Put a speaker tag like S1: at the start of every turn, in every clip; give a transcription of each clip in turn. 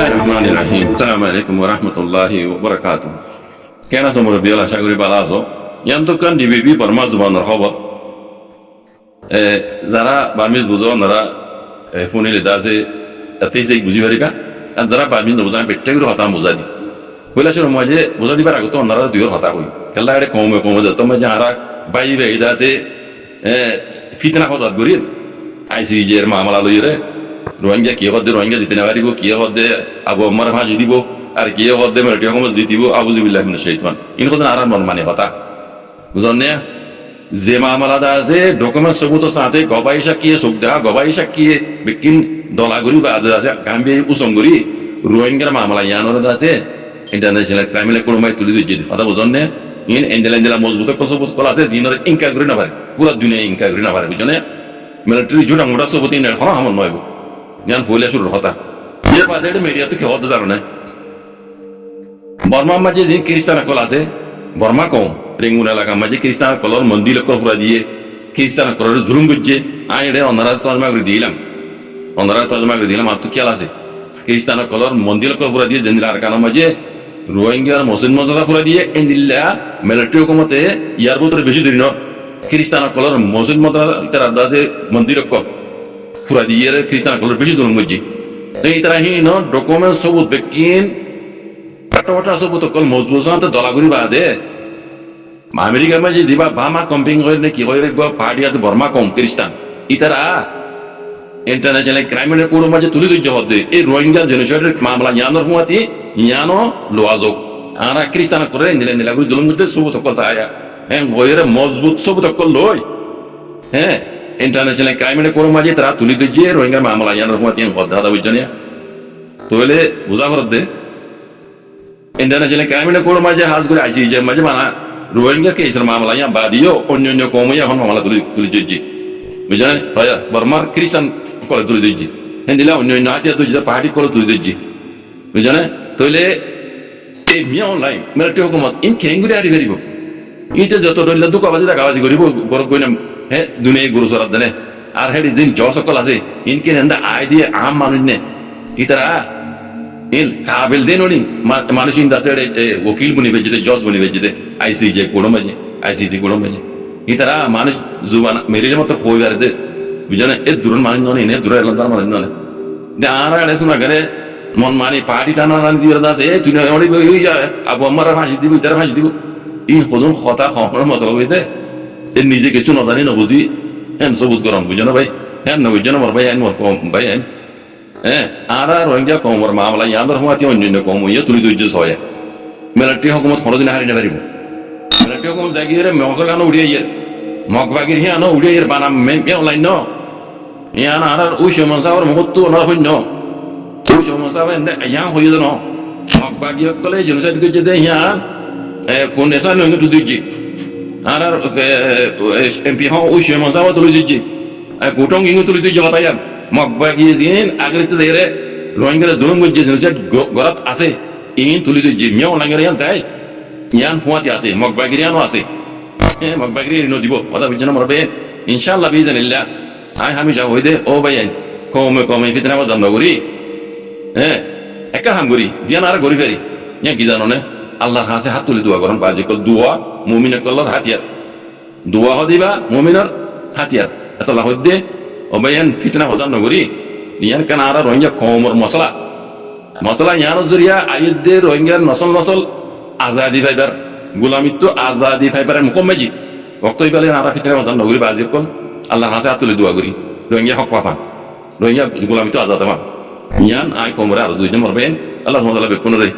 S1: Bismillahirrahmanirrahim. Assalamualaikum warahmatullahi wabarakatuh. কেন আছো মুরব্বী? আশা করি ভালো আছো। ইয়ান্তকান ডিবিবি বর্মা জুবানের খবর যারা বার্মিজ বুঝো ওনারা ফোনে লেদা আছে তাতেই সেই বুঝি পারিকা আর যারা বার্মিজ নবুঝা আমি পেটটা করে হতা বোঝা দি কৈলাসের মই যে বোঝা দিবার আগত ওনারা দুইয়ের হতা হই খেলা এটা কমে যেত মই যে হারা বাই বেদা আছে ফিতনা হজাত করি আইসিজে এর মামলা লইরে রোহিঙ্গা কিয় হদ্দে রোহিঙ্গা জিতে না পারিব কিয় হদ্দে আবু আম্মার ভাজি দিব আর কিয় হদ্দে মেরটি হকম জিতিব আবুজুবিল্লাহ মিনাশ শাইতান ইন কথা আর মন মানে হতা বুঝন না যে মামলাটা আছে ডকুমেন্ট সবুত সাথে গবাই সাক্ষীয়ে চোখ দেখা গবাই সাক্ষীয়ে বিকিন দলাগুড়ি বা আছে গাম্বি উসঙ্গুরি রোহিঙ্গার মামলা ইয়ানোর আছে ইন্টারন্যাশনাল ক্রাইমিনাল কোর্টে তুলি দিচ্ছে কথা বুঝন না ইন এন্ডেলা মজবুত সবুত কল আছে জিনর ইনকা করি না পারে পুরো দুনিয়া ইনকা করি না পারে বুঝনে মিলিটারি জুটা মোটা সবুত ইন এখন আমার নয় জ্ঞান হইলে শুরু হতা যে বাদে মিডিয়াতে কেউ হতে জানো না বর্মার মাঝে যে খ্রিস্টান কল আছে বর্মা কম রেঙ্গুন এলাকার মাঝে খ্রিস্টান কলর মন্দির পুরা দিয়ে খ্রিস্টান কলর জুলুম করছে আমি এটা অন্ধারা তর্জমা করে দিলাম আর তো খেয়াল আছে খ্রিস্টান কলর মন্দির পুরা দিয়ে জেন্দিল আর কারণ মাঝে রোহিঙ্গার মুসলিম মজলা পুরা দিয়ে এন্দিল্লা মিলিটারি হুকুমতে ইয়ার ভিতরে বেশি দেরি ন খ্রিস্টান কলর মুসলিম মজলা তার আছে মন্দির পুরা দিয়ে খ্রিস্টান কলর বেশি জুলুম করছে এই তারা হিন ডকুমেন্ট সবুত বেকিন কাটা সবুত কল মজবুত দলাগুড়ি বাদে আমেরিকার মাঝে দিবা বামা কম্পিং হয় না কি হয় পার্টি আছে বর্মা কম খ্রিস্টান ইতারা ইন্টারন্যাশনাল ক্রাইমিনাল কোর্টের মাঝে তুলে দিচ্ছে হদ্দে এই রোহিঙ্গা জেনোসাইডের মামলা ইয়ানোর হুয়াতি ইয়ানো লোয়াজক আরা খ্রিস্টান করে নীলাগুড়ি জুলুম করতে সবুত কল চায়া হ্যাঁ গয়ের মজবুত সবুত কল লই হ্যাঁ ইন্টারন্যাশনাল ক্রাইমিনাল কোর্টের মাঝে তারা তুলে দিচ্ছে রোহিঙ্গার মামলা ইয়ানোর হুয়াতি হদ্দা বুঝছেন তাহলে বোঝা করত দে ইন্টারন্যাশনাল ক্রাইমিনাল কোর্টের মাঝে হাজ করে আইসি যে মাঝে মানা রোহিঙ্গা কেসের মামলা ইয়া বাদিও অন্য কমে এখন মামলা তুলে দিচ্ছি বুঝলেন বর্মার খ্রিস্টান করে তুলে দিচ্ছি হ্যাঁ দিলা অন্য হাতিয়া তুই পাহাড়ি করে তুলে দিচ্ছি বুঝলেন তাহলে এই মিয়া অনলাইন মিলিটারি হুকুমত ইন খেঙ্গুরি হারি ফেরিব ইতে যত ধরলে দুকাবাজি টাকাবাজি করিব গরব কই না হ্যাঁ দুনিয়া গুরু সরাত দেনে আর হেডি যিন জ সকল আছে ইনকে নেন্দা আয় দিয়ে আম মানুষ নে ইতারা কাবিল দেন উনি মানুষ আছে ওকিল বনিবে যেতে জজ বনিবে যেতে আইসিজে কোড়ো মাঝে ইতারা মানুষ জুবান মেরির মতো হয়ে বেড়াতে বুঝলেন এর দূর মানুষ নয় এনে দূরে এলাম তার মানুষ নয় আর আড়ে শোনা গেলে মন মানে পার্টি টানা দিয়ে আছে তুই আবু আমার ফাঁসি দিব তারা ফাঁসি দিব ই সদন হতা হওয়ার মতো হইতে এর নিজে কিছু নজানি নবুঝি হ্যাঁ সবুত গরম বুঝো না ভাই হ্যাঁ নবুঝো না মর ভাই হ্যাঁ মর কম ভাই হ্যাঁ হ্যাঁ আর রোহিঙ্গা কমর মামলা ইয়াদের হুয়াতি অন্য কম হইয়া তুলি দুইজ হয় মিলিটারি হুকুমত কোনোদিন হারি না পারিব মিলিটারি হুকুমত জাগিয়ে মগর গানো উড়িয়ে ইয়ে মগ বাগির হিয়ানো উড়িয়ে ইয়ের বানাম অনলাইন ন ইয়ান আর ওই সমস্যা ওর মুহূর্ত না হইন ওই সমস্যা ইয়ান হইয়ে ন মগ বাগি কলে জেনোসাইড করছে দে ইয়ান কোন এসা নই তুই দিচ্ছি আর এমপি হও ওই সমস্যা তুলে দিচ্ছি কুটং ইঙ্গু তুলে দিচ্ছি কথা ইয়ান মকবা গিয়েছেন আগের তো যাইরে রোহিঙ্গারা জুলুম করছে জেনোসাইড গরাত আছে ইন তুলি তো যে মিয়া লাঙ্গার ইয়ান যায় ইয়ান ফুয়াতি আছে মকবাগিরিয়ানো আছে হ্যাঁ মকবাগিরি ন দিব কথা বুঝছেন মরবে ইনশাআল্লাহ বিইজনিল্লাহ আই আমি যা হই দে ও ভাই কমে ফিতনা বাজাম না করি হ্যাঁ একা হাম করি জিয়ান আর গরি ফেরি ইয়া কি জানো না আল্লাহর কাছে হাত তুলে দোয়া করেন বাজি কল দোয়া মুমিনের কল্লার হাতিয়ার দোয়া হদিবা মুমিনের হাতিয়ার এত লাহ দে অবায়ান ফিতনা হজান নগরী ইয়ান কেন আর রোহিঙ্গা কমর মশলা ইয়ান জরিয়া আয়ুদ্ধে রোহিঙ্গার নসল আজাদি ফাইবার গুলামিত্ব আজাদি ফাইবারের মুখমেজি বক্তব্য বলে আর ফিতনা হজান নগরী বাজি কল আল্লাহ হাসে তুলে দোয়া করি রোহিঙ্গা হক পাফান রোহিঙ্গা গুলামিত্ব আজাদ পান ইয়ান আই কমরে আর দুই নম্বর বেন আল্লাহ সুবহানাহু ওয়া তাআলা রে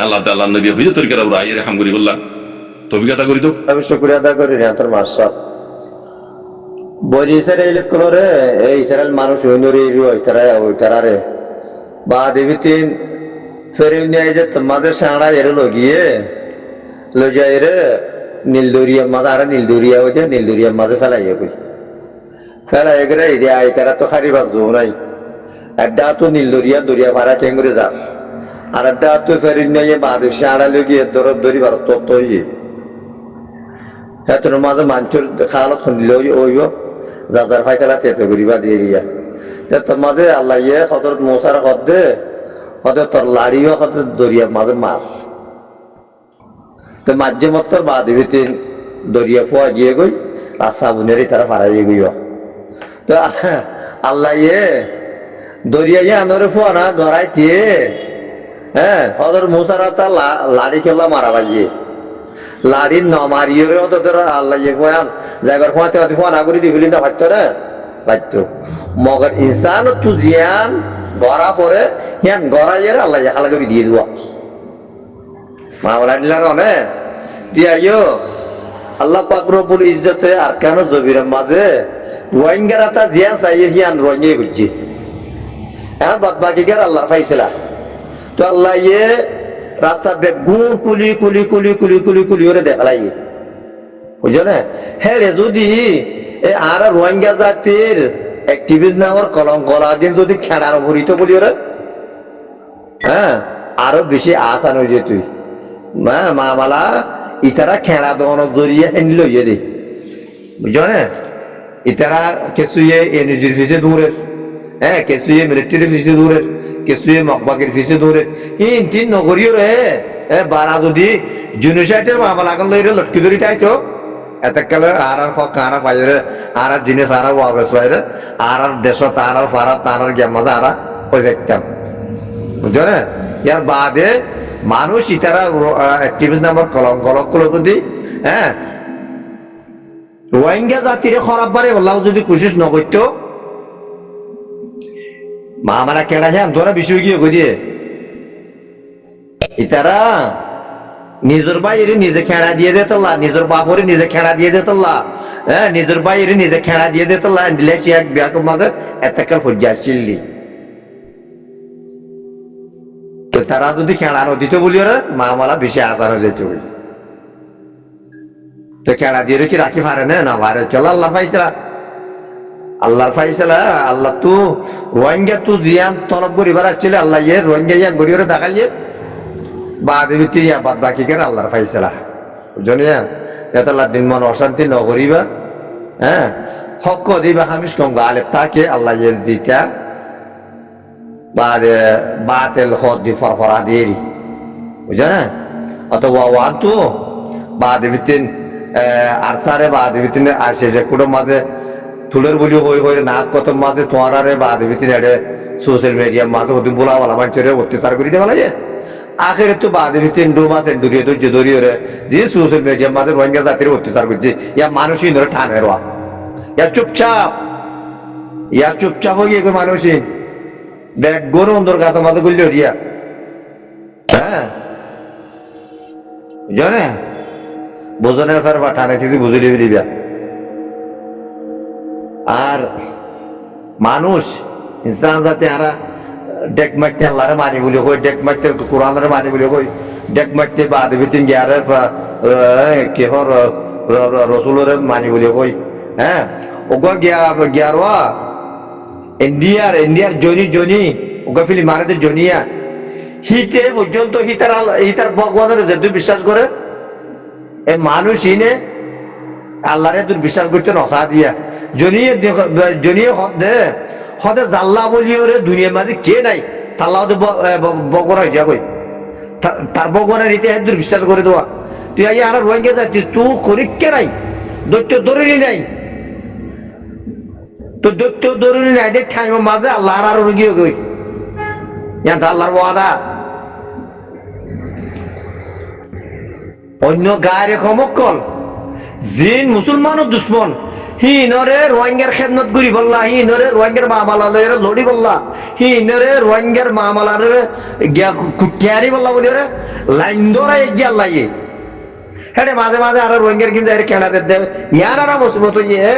S1: আল্লাহ তাআলা নবী হইতে তরিকার উপর আইরে হাম করি বললা তৌফিক করি তো
S2: আমি শুকরিয়া আদা করি তোর মাসাব বরিসের এই লক্ষ্যরে এই ইসরায়েল মানুষ হইনরি ওইটারে বা দেবিতিন ফেরে নিয়ে যে তোমাদের সাংড়া এর লগিয়ে লজাই রে নীলদরিয়া মাঝে আর নীলদরিয়া মাঝে ফেলাই গেলে এই আই তারা তো খারি বাজো নাই একটা তো নীলদরিয়া দরিয়া ভাড়া টেঙ্গুরে যা আর একটা তো ফেরে নিয়ে বাদের সাংড়া লগিয়ে দরি ভারত তত্ত্ব হইয়ে এত মাঝে মানুষের খালত শুনিলে ওইব যার ফাইসালা তেতো করিবা দিয়ে দিয়া তোমাদের আল্লাহ ইয়ে হজরত মৌসার হদ্দে হতে তোর লাড়িও হতে দরিয়া মাঝে মার তো মাঝে মত্তর বা দিবিতে দরিয়া ফোয়া গিয়ে গই আর সাবুনেরই তারা ফারাইয়ে গইব তো আল্লাহ ইয়ে দরিয়া ইয়ে আনরে ফোয়া না ধরাই দিয়ে হ্যাঁ হদর মুসারা তার লাড়ি খেলা মারা পাইয়ে লাড়ি ন মারিয়ে হতো আল্লাহ ইয়ে ফোয়ান যাইবার ফোয়াতে হতে ফোয়া না করে দিবলি না ভাবতো রে ভাবতো মগর ইনসান তু জিয়ান গড়া পরে হিয়ান গড়া ইয়ে আল্লাহ ইয়ে হালা করে দিয়ে দেওয়া মা বলা দিলার অনে দিয়াইও আল্লাহ পাক রব্বুল ইজ্জতে আর কেন জবিরের মাঝে রোহিঙ্গারাতা জিয়া চাইয়ে হিয়ান রোহিঙ্গে বুঝছি হ্যাঁ বাদ বাকি গের আল্লাহর ফাইসলা তো আল্লাহ ইয়ে রাস্তা বেগুন কুলি কুলি কুলি কুলি কুলি কুলি ওরে দেখালাই বুঝছো না হ্যাঁ রে যদি আর রোহিঙ্গা জাতির অ্যাক্টিভিস্ট নামের কলম গলা দিন যদি খেড়ার ভরিত বলি ওরা হ্যাঁ আরো বেশি আসান হয়ে যায় তুই মা মালা ইতারা খেড়া দোকান জড়িয়ে এনে লইয়ে দে বুঝছো না ইতারা কিছুয়ে এনার্জির ফিসে দূরের হ্যাঁ কিছুয়ে মিলিটারি ফিসে দূরের কিছুয়ে মকবাগের ফিসে দূরের তিন নগরীয় রে বারা যদি জুনিসাইটের মামলা এখন লইরে লটকি ধরি চাইছো এতকালে আর কারা পাইরে আর জিনিস আর ওয়াবেস পাইরে আর দেশ তার ফারা তার গেমাজা আর হয়ে যাইতাম বুঝছো না ইয়ার বাদে মানুষ ইতারা অ্যাক্টিভিস্ট নাম্বার কলঙ্ক যদি হ্যাঁ রোহিঙ্গা জাতির খারাপ বারে বললাম যদি কোশিশ ন করতো মা মারা কেডা হ্যাঁ তোরা বিষয় গিয়ে কই দিয়ে ইতারা নিজের বাইরে নিজে খেড়া দিয়ে দিতল্লা নিজের বাপরে নিজে খেড়া দিয়ে দিতল্লা হ্যাঁ নিজের বাইরে নিজে খেড়া দিয়ে দিতল্লা দিলে সে এক ব্যাক মাঝে এতকা ফজ্জা চিল্লি তো তারা যদি খেড়ানো দিত বলি ওরা মা মালা বেশি আসার হয়ে যেত বলি তো খেড়া দিয়ে কি রাখি পারে না পারে চলো আল্লাহ ফাইসলা আল্লাহ তো রোহিঙ্গা তো জিয়ান তলব করিবার আসছিল আল্লাহ ইয়ে রোহিঙ্গা ইয়ান গড়ি ওরা দেখাইয়ে বাদ বাদ বাকি কেন আল্লাহর ফাইসলা বুঝলিয়া এতলা দিন মন অশান্তি নগরিবা হ্যাঁ হক দিবা হামিস কম গালেব তাকে আল্লাহ ইয়ের জিতা বাতেল হদ দি ফরফরা দেরি বুঝো না অথবা ওয়ান তো বাদ ভিতিন আর সারে বাদ ভিতিন আর শেষে কুটো মাঝে তুলের বলি হই নাক কত মাঝে তোমারে বাদ ভিতিন এডে সোশ্যাল মিডিয়া মাঝে ওদিন বলা বলা মানুষের অত্যাচার করি দেওয়া লাগে আখের তো বাদ ভিতিন দু মাসের দূরিয়ে তো যে দূরিয়ে যে সোশ্যাল মিডিয়া মাঝে রোহিঙ্গা জাতির অত্যাচার করছে ইয়া মানুষই ধরে ঠান হেরোয়া ইয়া চুপচাপ হয়ে গিয়ে মানুষই ব্যাগ গরু অন্তর গাতা মাঝে গুলি উঠিয়া হ্যাঁ বুঝো বোঝনের ফের পাঠানে কিছু বুঝে দিবা আর মানুষ ইনসান জাতি আরা ডেক মারতে আল্লাহরে মানি বলে কই ডেক মারতে কোরআনের মানি বলে কই ডেক মারতে বাদ ভিতিন গিয়ারে কেহর রসুলের মানি বলে কই হ্যাঁ ওগো গিয়ারওয়া ইন্ডিয়ার জনি ওগো ফিলি মারাতে জনিয়া হিতে পর্যন্ত হিতার ভগবানের যে তুই বিশ্বাস করে এই মানুষ ইনে আল্লাহরে তুই বিশ্বাস করতে নসা দিয়া জনিয়ে হদে জাল্লা বলিও রে দুনিয়ার মাঝে কে নাই তাল্লাহ ভগবান হয়েছে কই তার ভগবানের রীতি তুই বিশ্বাস করে দেওয়া তুই আগে আর রোহিঙ্গা যাচ্ছিস তুই করিকে নাই দৈত্য দরুরি নাই তো দৈত্য দরুরি নাই দেখ ঠাই মাঝে আল্লাহর আরো রুগিয়ে কই ইয়ান আল্লাহর ওয়াদা অন্য গায়ে ক্ষমকল জিন মুসলমানের দুশ্মন হি নরে রোহিঙ্গার খেদমত করি বললা হি নরে রোহিঙ্গার মামালার লড়ি বললা হি নরে রোহিঙ্গার মামালার কুটিয়ারি বললা বলি রে লাইন ধরাই যে আল্লাহ হ্যাঁ মাঝে মাঝে আর রোহিঙ্গার কিন্তু কেনা দেবে ইয়ার আর মুসিবত ইয়ে